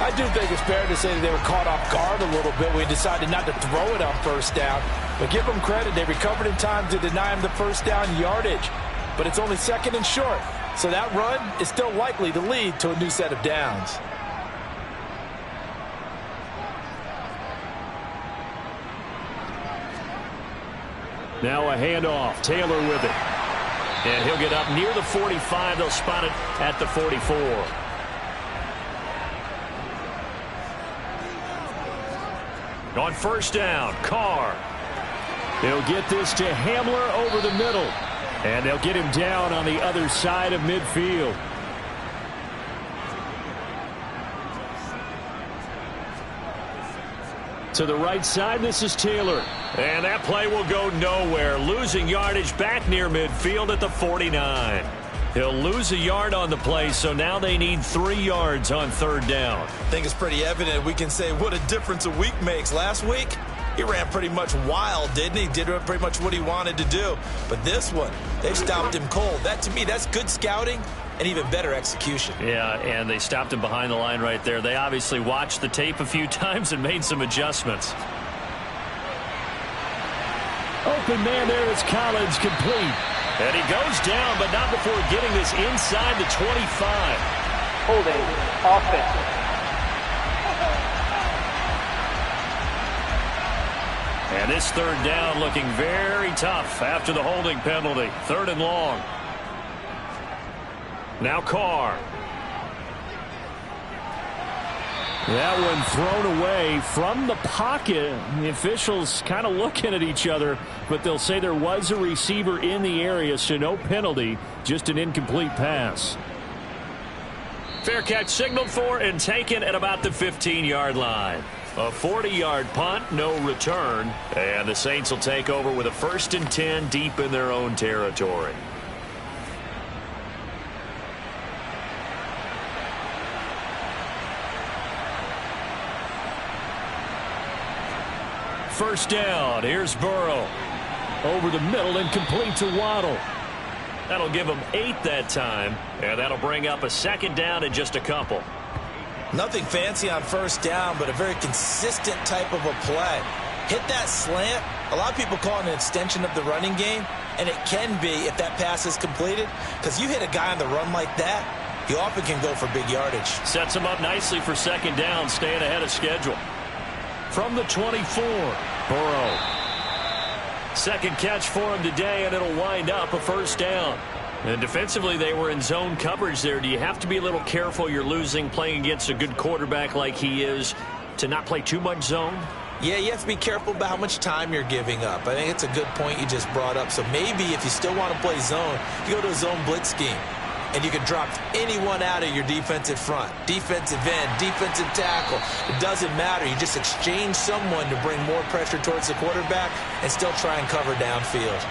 I do think it's fair to say that they were caught off guard a little bit. We decided not to throw it on first down. But give them credit. They recovered in time to deny them the first down yardage. But it's only second and short. So that run is still likely to lead to a new set of downs. Now a handoff. Taylor with it. And he'll get up near the 45. They'll spot it at the 44. On first down, Carr. They'll get this to Hamler over the middle. And they'll get him down on the other side of midfield. To the right side, this is Taylor. And that play will go nowhere. Losing yardage back near midfield at the 49. He'll lose a yard on the play, so now they need 3 yards on third down. I think it's pretty evident. We can say what a difference a week makes. Last week, he ran pretty much wild, didn't he? Did pretty much what he wanted to do. But this one, they stopped him cold. That, to me, that's good scouting and even better execution. Yeah, and they stopped him behind the line right there. They obviously watched the tape a few times and made some adjustments. Open man there is Collins, complete. And he goes down, but not before getting this inside the 25. Holding, offense. And this third down looking very tough after the holding penalty. 3rd and long. Now Carr. That one thrown away from the pocket. The officials kind of looking at each other, but they'll say there was a receiver in the area, so no penalty, just an incomplete pass. Fair catch signaled for and taken at about the 15-yard line. A 40-yard punt, no return, and the Saints will take over with a 1st and 10 deep in their own territory. First down. Here's Burrow. Over the middle and complete to Waddle. That'll give them 8 that time, and that'll bring up a 2nd down and just a couple. Nothing fancy on first down, but a very consistent type of a play. Hit that slant. A lot of people call it an extension of the running game, and it can be if that pass is completed, because you hit a guy on the run like that, he often can go for big yardage. Sets him up nicely for 2nd down, staying ahead of schedule. From the 24, Burrow. 2nd catch for him today, and it'll wind up a 1st down. And defensively, they were in zone coverage there. Do you have to be a little careful? You're losing, playing against a good quarterback like he is, to not play too much zone? Yeah, you have to be careful about how much time you're giving up. I think it's a good point you just brought up. So maybe if you still want to play zone, you go to a zone blitz scheme. And you can drop anyone out of your defensive front. Defensive end, defensive tackle. It doesn't matter. You just exchange someone to bring more pressure towards the quarterback and still try and cover downfield.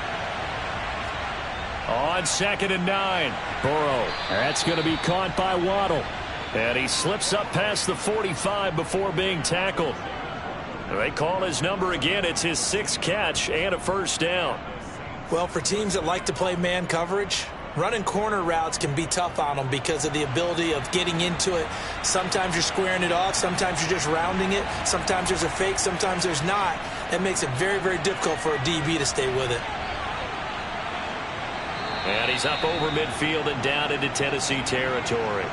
On 2nd and 9, Burrow. That's going to be caught by Waddle. And he slips up past the 45 before being tackled. They call his number again. It's his 6th catch and a 1st down. Well, for teams that like to play man coverage, running corner routes can be tough on them because of the ability of getting into it. Sometimes you're squaring it off. Sometimes you're just rounding it. Sometimes there's a fake. Sometimes there's not. That makes it very, very difficult for a DB to stay with it. And he's up over midfield and down into Tennessee territory.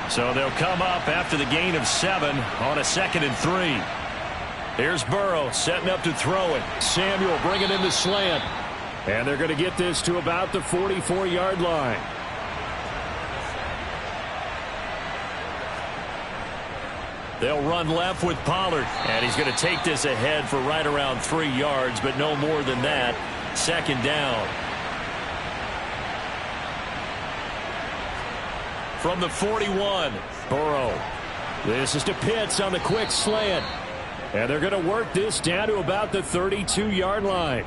So they'll come up after the gain of 7 on a 2nd and 3. Here's Burrow setting up to throw it. Samuel bringing in the slant. And they're going to get this to about the 44-yard line. They'll run left with Pollard. And he's going to take this ahead for right around 3 yards, but no more than that. 2nd down. From the 41, Burrow. This is to Pitts on the quick slant. And they're going to work this down to about the 32-yard line.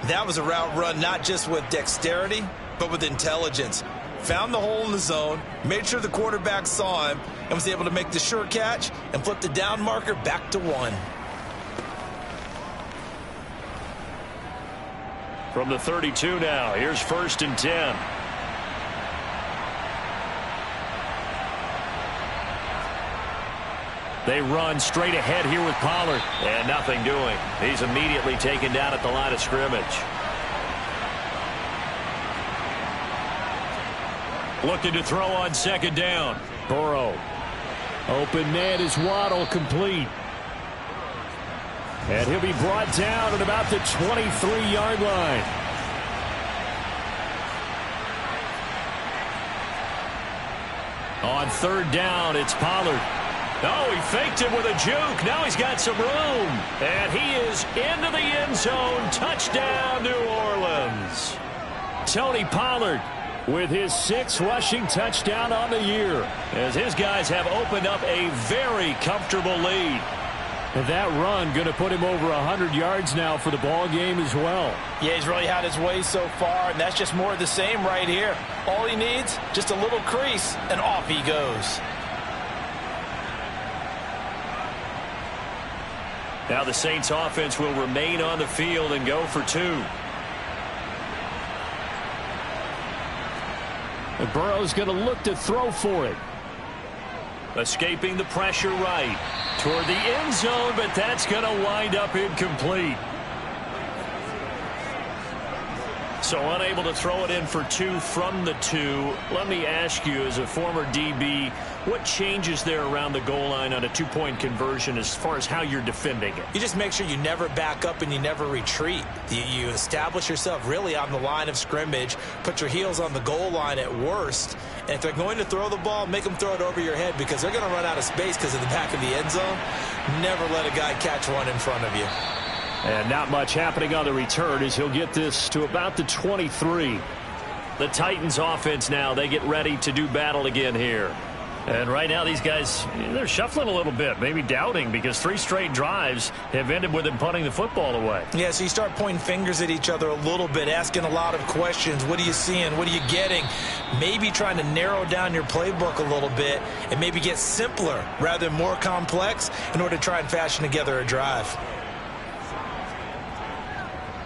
That was a route run not just with dexterity, but with intelligence. Found the hole in the zone, made sure the quarterback saw him, and was able to make the sure catch and flip the down marker back to 1. From the 32 now, here's 1st and 10. They run straight ahead here with Pollard. And nothing doing. He's immediately taken down at the line of scrimmage. Looking to throw on 2nd down. Burrow. Open man is Waddle, complete. And he'll be brought down at about the 23-yard line. On 3rd down, it's Pollard. Oh, he faked him with a juke. Now he's got some room. And he is into the end zone. Touchdown, New Orleans. Tony Pollard with his 6th rushing touchdown on the year, as his guys have opened up a very comfortable lead. And that run going to put him over 100 yards now for the ball game as well. Yeah, he's really had his way so far, and that's just more of the same right here. All he needs, just a little crease, and off he goes. Now the Saints offense will remain on the field and go for 2. And Burrow's going to look to throw for it. Escaping the pressure right toward the end zone, but that's going to wind up incomplete. So unable to throw it in for 2 from the 2. Let me ask you, as a former DB, what changes there around the goal line on a 2-point conversion as far as how you're defending it? You just make sure you never back up and you never retreat. You establish yourself really on the line of scrimmage, put your heels on the goal line at worst, and if they're going to throw the ball, make them throw it over your head because they're going to run out of space because of the back of the end zone. Never let a guy catch one in front of you. And not much happening on the return as he'll get this to about the 23. The Titans offense now, they get ready to do battle again here. And right now these guys, they're shuffling a little bit, maybe doubting, because 3 straight drives have ended with them punting the football away. Yeah, so you start pointing fingers at each other a little bit, asking a lot of questions. What are you seeing? What are you getting? Maybe trying to narrow down your playbook a little bit and maybe get simpler rather than more complex in order to try and fashion together a drive.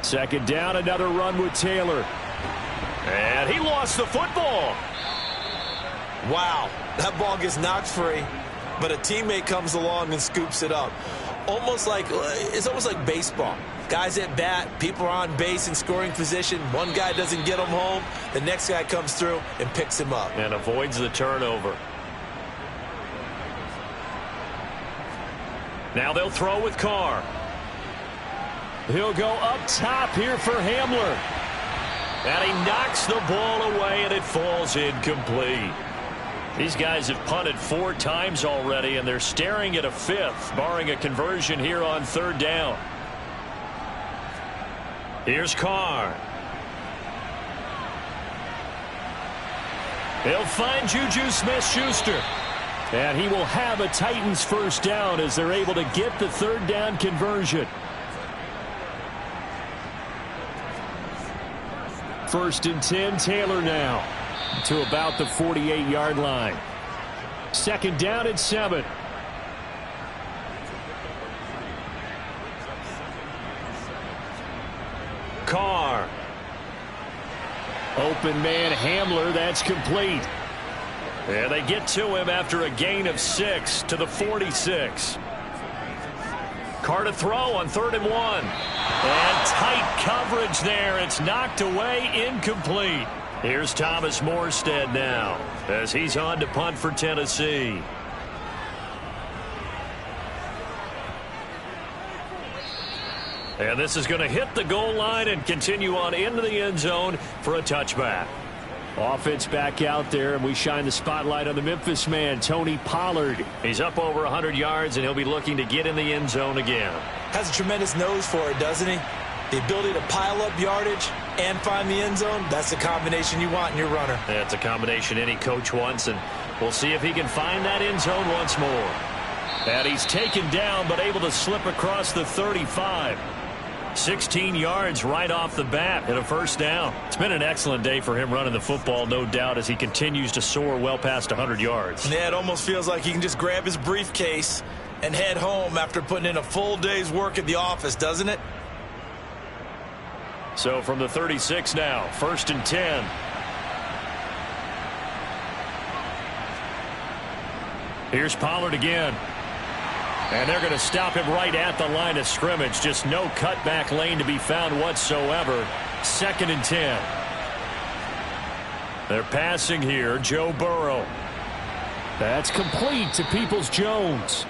2nd down, another run with Taylor. And he lost the football. Wow, that ball gets knocked free, but a teammate comes along and scoops it up. It's almost like baseball. Guys at bat, people are on base in scoring position. One guy doesn't get him home. The next guy comes through and picks him up. And avoids the turnover. Now they'll throw with Carr. He'll go up top here for Hamler. And he knocks the ball away, and it falls incomplete. These guys have punted 4 times already, and they're staring at a 5th, barring a conversion here on 3rd down. Here's Carr. He'll find Juju Smith-Schuster. And he will have a Titans 1st down as they're able to get the 3rd down conversion. 1st and 10, Taylor now to about the 48-yard line. 2nd down and 7. Carr. Open man Hamler, that's complete. And they get to him after a gain of 6 to the 46. Carr to throw on 3rd and 1. And tight coverage there. It's knocked away, incomplete. Here's Thomas Morstead now as he's on to punt for Tennessee. And this is going to hit the goal line and continue on into the end zone for a touchback. Offense back out there, and we shine the spotlight on the Memphis man, Tony Pollard. He's up over 100 yards, and he'll be looking to get in the end zone again. Has a tremendous nose for it, doesn't he? The ability to pile up yardage and find the end zone, that's the combination you want in your runner. That's a combination any coach wants, and we'll see if he can find that end zone once more. And he's taken down, but able to slip across the 35. 16 yards right off the bat and a first down. It's been an excellent day for him running the football, no doubt, as he continues to soar well past 100 yards. Yeah, it almost feels like he can just grab his briefcase and head home after putting in a full day's work at the office, doesn't it? So from the 36 now, 1st and 10. Here's Pollard again. And they're going to stop him right at the line of scrimmage. Just no cutback lane to be found whatsoever. 2nd and 10. They're passing here. Joe Burrow. That's complete to Peoples-Jones.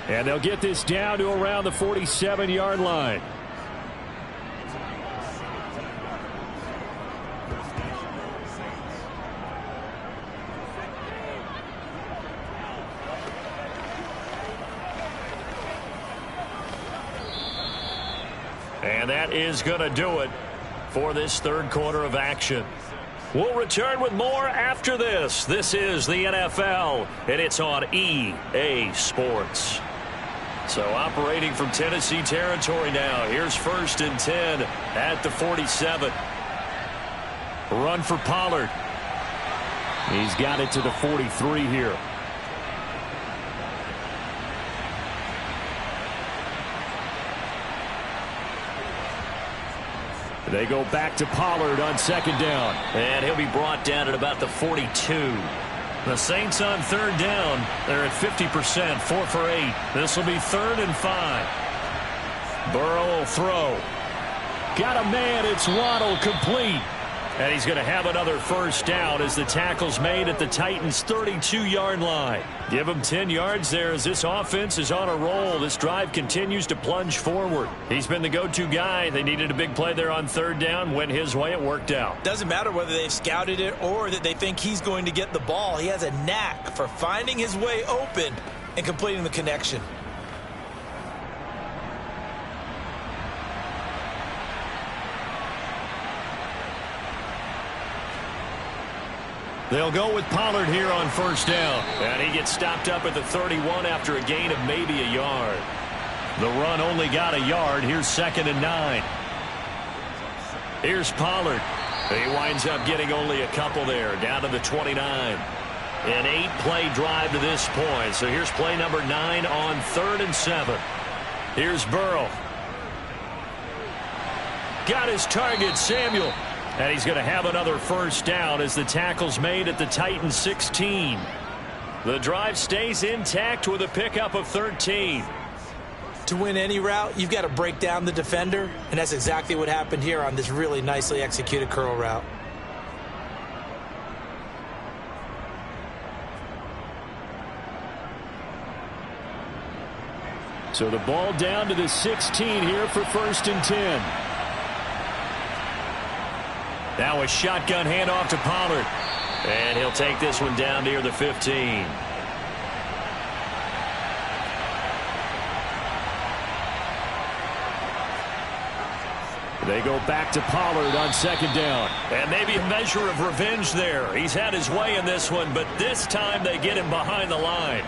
And they'll get this down to around the 47-yard line. And that is going to do it for this third quarter of action. We'll return with more after this. This is the NFL, and it's on EA Sports. So operating from Tennessee territory now. Here's 1st and 10 at the 47. Run for Pollard. He's got it to the 43 here. They go back to Pollard on 2nd down. And he'll be brought down at about the 42. The Saints on 3rd down. They're at 50%, 4 for 8. This will be 3rd and 5. Burrow will throw. Got a man. It's Waddle, complete. And he's going to have another first down as the tackle's made at the Titans' 32-yard line. Give him 10 yards there as this offense is on a roll. This drive continues to plunge forward. He's been the go-to guy. They needed a big play there on 3rd down. Went his way. It worked out. Doesn't matter whether they've scouted it or that they think he's going to get the ball. He has a knack for finding his way open and completing the connection. They'll go with Pollard here on 1st down. And he gets stopped up at the 31 after a gain of maybe a yard. The run only got a yard. Here's 2nd and 9. Here's Pollard. He winds up getting only a couple there, down to the 29. An 8-play drive to this point. So here's play number 9 on 3rd and 7. Here's Burrow. Got his target, Samuel. And he's going to have another first down as the tackle's made at the Titans' 16. The drive stays intact with a pickup of 13. To win any route, you've got to break down the defender, and that's exactly what happened here on this really nicely executed curl route. So the ball down to the 16 here for 1st and 10. Now a shotgun handoff to Pollard. And he'll take this one down near the 15. They go back to Pollard on 2nd down. And maybe a measure of revenge there. He's had his way in this one, but this time they get him behind the line.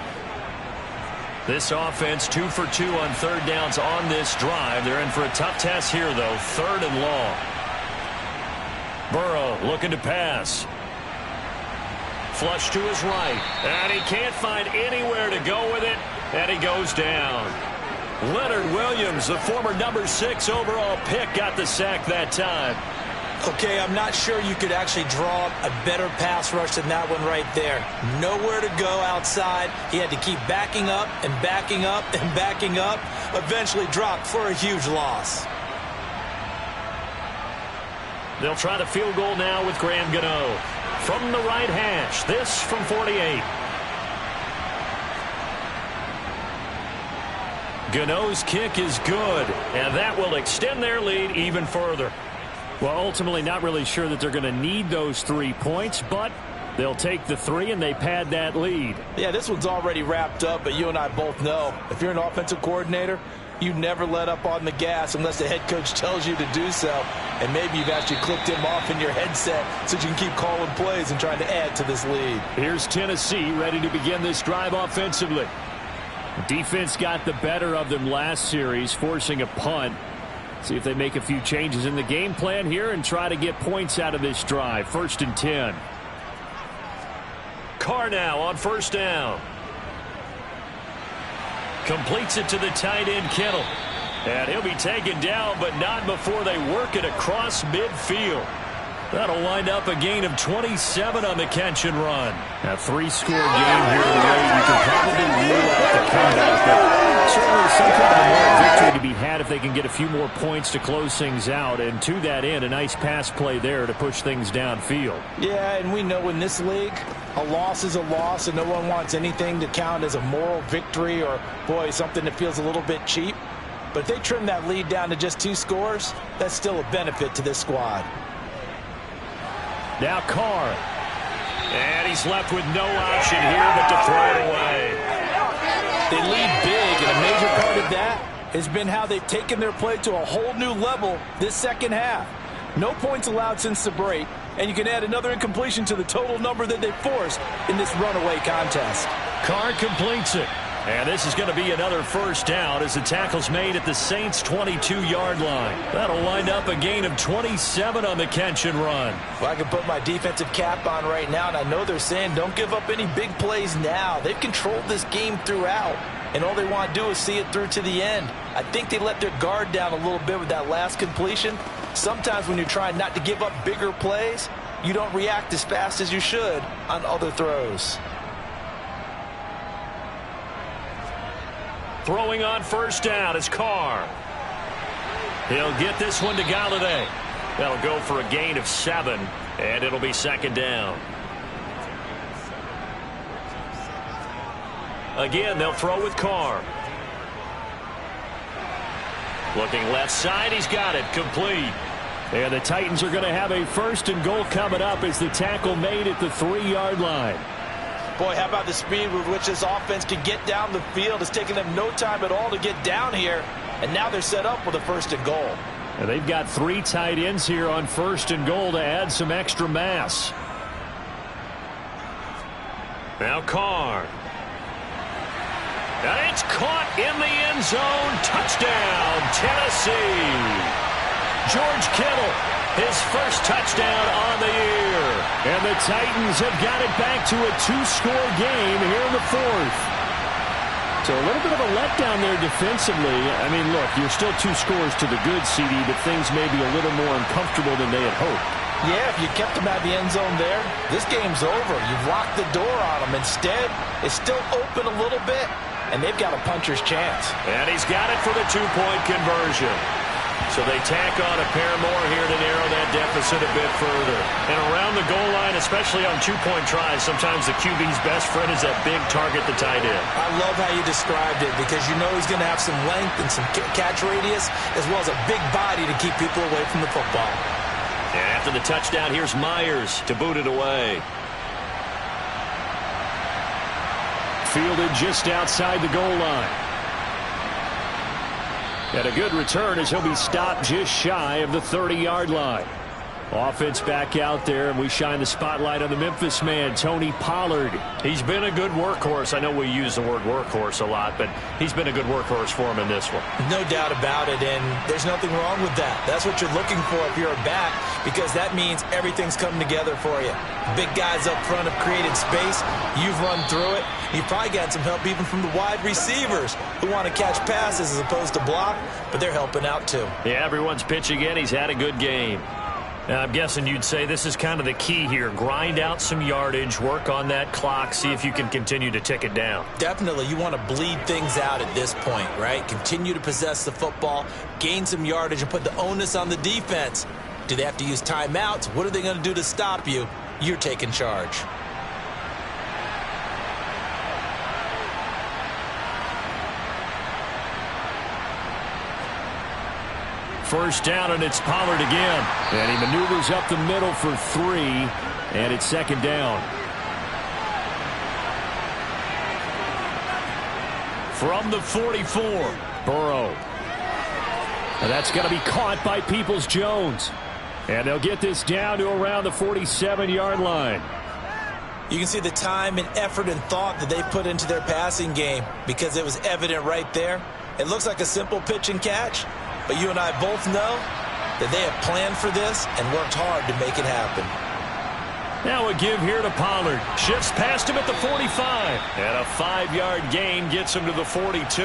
This offense 2 for 2 on 3rd downs on this drive. They're in for a tough test here, though. 3rd and long. Burrow looking to pass. Flush to his right. And he can't find anywhere to go with it. And he goes down. Leonard Williams, the former number 6 overall pick, got the sack that time. Okay, I'm not sure you could actually draw up a better pass rush than that one right there. Nowhere to go outside. He had to keep backing up and backing up and backing up. Eventually dropped for a huge loss. They'll try the field goal now with Graham Gano. From the right hash, this from 48. Gano's kick is good, and that will extend their lead even further. Well, ultimately not really sure that they're going to need those 3 points, but they'll take the 3 and they pad that lead. Yeah, this one's already wrapped up, but you and I both know if you're an offensive coordinator, you never let up on the gas unless the head coach tells you to do so. And maybe you've actually clicked him off in your headset so you can keep calling plays and trying to add to this lead. Here's Tennessee ready to begin this drive offensively. Defense got the better of them last series, forcing a punt. See if they make a few changes in the game plan here and try to get points out of this drive. 1st and 10. Carr now on 1st down. Completes it to the tight end, Kittle. And he'll be taken down, but not before they work it across midfield. That'll wind up a gain of 27 on the catch and run. A 3-score game here today. You can probably rule out the comeback, but certainly some kind of moral victory to be had if they can get a few more points to close things out. And to that end, a nice pass play there to push things downfield. Yeah, and we know in this league, a loss is a loss, and no one wants anything to count as a moral victory or, boy, something that feels a little bit cheap. But if they trim that lead down to just 2 scores, that's still a benefit to this squad. Now Carr. And he's left with no option here but to throw it away. They lead big, and a major part of that has been how they've taken their play to a whole new level this second half. No points allowed since the break, and you can add another incompletion to the total number that they forced in this runaway contest. Carr completes it. And this is going to be another 1st down as the tackle's made at the Saints' 22-yard line. That'll wind up a gain of 27 on the catch and run. Well, I can put my defensive cap on right now, and I know they're saying don't give up any big plays now. They've controlled this game throughout, and all they want to do is see it through to the end. I think they let their guard down a little bit with that last completion. Sometimes when you're trying not to give up bigger plays, you don't react as fast as you should on other throws. Throwing on 1st down is Carr. He'll get this one to Galladay. That'll go for a gain of 7, and it'll be 2nd down. Again, they'll throw with Carr. Looking left side, he's got it, complete. And the Titans are going to have a 1st and goal coming up as the tackle made at the 3-yard line. Boy, how about the speed with which this offense can get down the field? It's taken them no time at all to get down here, and now they're set up with a 1st and goal. And they've got 3 tight ends here on 1st and goal to add some extra mass. Now Carr. And it's caught in the end zone. Touchdown, Tennessee. George Kittle, his 1st touchdown on the year. And the Titans have got it back to a 2-score game here in the 4th. So a little bit of a letdown there defensively. I mean, look, you're still 2 scores to the good, CD, but things may be a little more uncomfortable than they had hoped. Yeah, if you kept them out of the end zone there, this game's over. You've locked the door on them. Instead, it's still open a little bit, and they've got a puncher's chance. And he's got it for the 2-point conversion. So they tack on a pair more here to narrow that deficit a bit further. And around the goal line, especially on 2-point tries, sometimes the QB's best friend is that big target, the tight end. I love how you described it because you know he's going to have some length and some catch radius as well as a big body to keep people away from the football. And after the touchdown, here's Myers to boot it away. Fielded just outside the goal line. And a good return as he'll be stopped just shy of the 30-yard line. Offense back out there, and we shine the spotlight on the Memphis man, Tony Pollard. He's been a good workhorse. I know we use the word workhorse a lot, but he's been a good workhorse for him in this one. No doubt about it, and there's nothing wrong with that. That's what you're looking for if you're a back, because that means everything's coming together for you. Big guys up front have created space. You've run through it. You've probably got some help even from the wide receivers who want to catch passes as opposed to block, but they're helping out too. Yeah, everyone's pitching in. He's had a good game. Now, I'm guessing you'd say this is kind of the key here. Grind out some yardage, work on that clock, see if you can continue to tick it down. Definitely. You want to bleed things out at this point, right? Continue to possess the football, gain some yardage, and put the onus on the defense. Do they have to use timeouts? What are they going to do to stop you? You're taking charge. First down, and it's Pollard again. And he maneuvers up the middle for 3, and it's 2nd down. From the 44, Burrow. And that's going to be caught by Peoples-Jones. And they'll get this down to around the 47-yard line. You can see the time and effort and thought that they put into their passing game because it was evident right there. It looks like a simple pitch and catch, But you and I both know that they have planned for this and worked hard to make it happen. Now a give here to Pollard. Shifts past him at the 45. And a 5-yard gain gets him to the 42.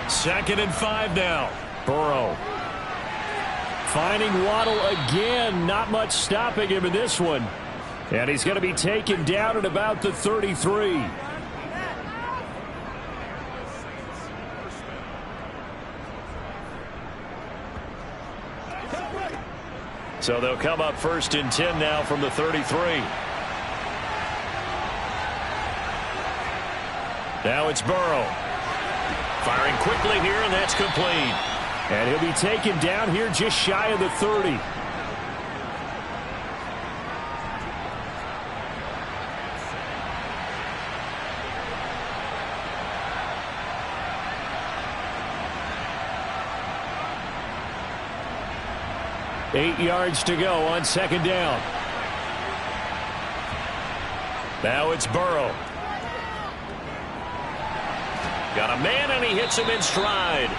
Second and 5 now. Burrow. Finding Waddle again. Not much stopping him in this one. And he's going to be taken down at about the 33. So they'll come up 1st and 10 now from the 33. Now it's Burrow. Firing quickly here, and that's complete. And he'll be taken down here just shy of the 30. Eight yards to go on 2nd down. Now it's Burrow. Got a man, and he hits him in stride.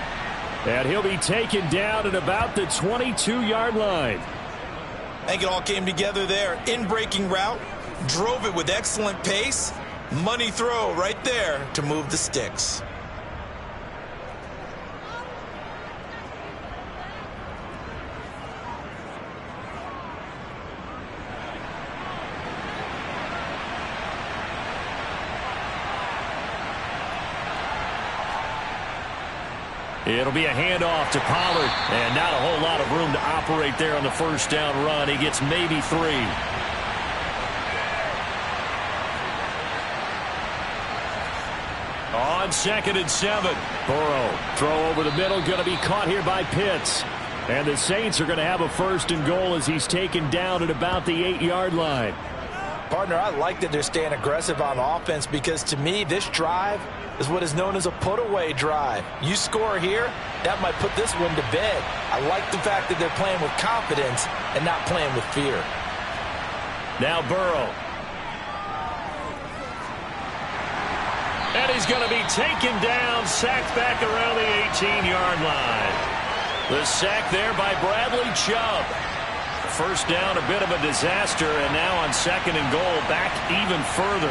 And he'll be taken down at about the 22-yard line. I think it all came together there. In-breaking route, drove it with excellent pace. Money throw right there to move the sticks. It'll be a handoff to Pollard, and not a whole lot of room to operate there on the 1st down run. He gets maybe 3. On 2nd and 7, Burrow. Throw over the middle, going to be caught here by Pitts. And the Saints are going to have a 1st and goal as he's taken down at about the 8-yard line. Partner, I like that they're staying aggressive on offense because, to me, this drive is what is known as a put-away drive. You score here, that might put this one to bed. I like the fact that they're playing with confidence and not playing with fear. Now Burrow. And he's going to be taken down, sacked back around the 18-yard line. The sack there by Bradley Chubb. 1st down, a bit of a disaster, and now on 2nd and goal, back even further.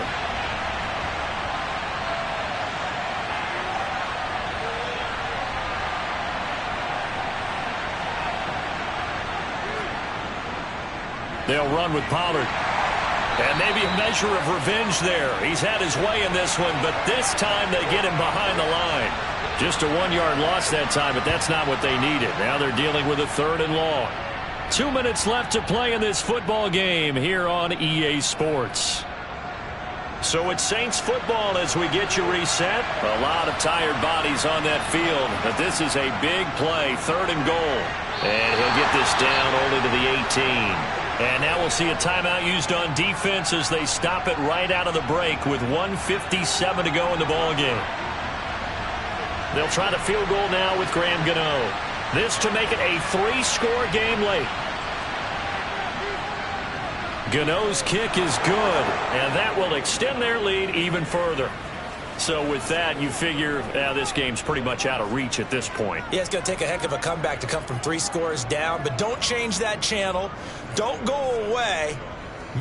They'll run with Pollard. And maybe a measure of revenge there. He's had his way in this one, but this time they get him behind the line. Just a 1-yard loss that time, but that's not what they needed. Now they're dealing with a 3rd and long. 2 minutes left to play in this football game here on EA Sports. So it's Saints football as we get you reset. A lot of tired bodies on that field, but this is a big play, 3rd and goal. And he'll get this down only to the 18. And now we'll see a timeout used on defense as they stop it right out of the break with 1:57 to go in the ballgame. They'll try the field goal now with Graham Gano. This to make it a 3-score game late. Gano's kick is good, and that will extend their lead even further. So with that, you figure this game's pretty much out of reach at this point. Yeah, it's going to take a heck of a comeback to come from 3 scores down, but don't change that channel. Don't go away.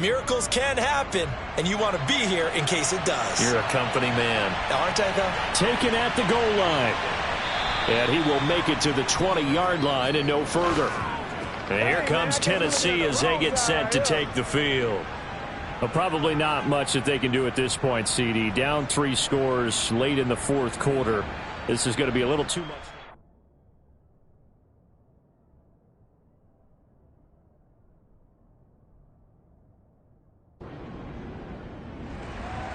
Miracles can happen, and you want to be here in case it does. You're a company man. Aren't I, though? Taken at the goal line. And he will make it to the 20-yard line and no further. And here comes Tennessee as they get set to take the field. Well, probably not much that they can do at this point, CD. Down 3 scores late in the 4th quarter. This is going to be a little too much.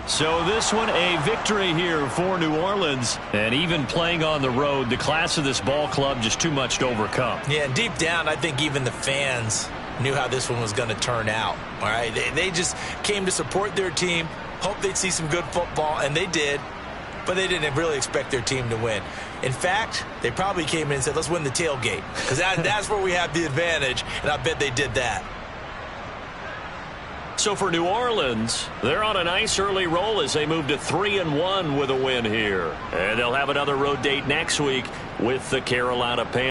So this one a victory here for New Orleans. And even playing on the road, the class of this ball club just too much to overcome. Yeah, deep down, I think even the fans knew how this one was going to turn out. All right, they just came to support their team, hoped they'd see some good football, and they did. But they didn't really expect their team to win. In fact, they probably came in and said, let's win the tailgate. Because that's where we have the advantage, and I bet they did that. So for New Orleans, they're on a nice early roll as they move to 3-1 with a win here. And they'll have another road date next week with the Carolina Panthers.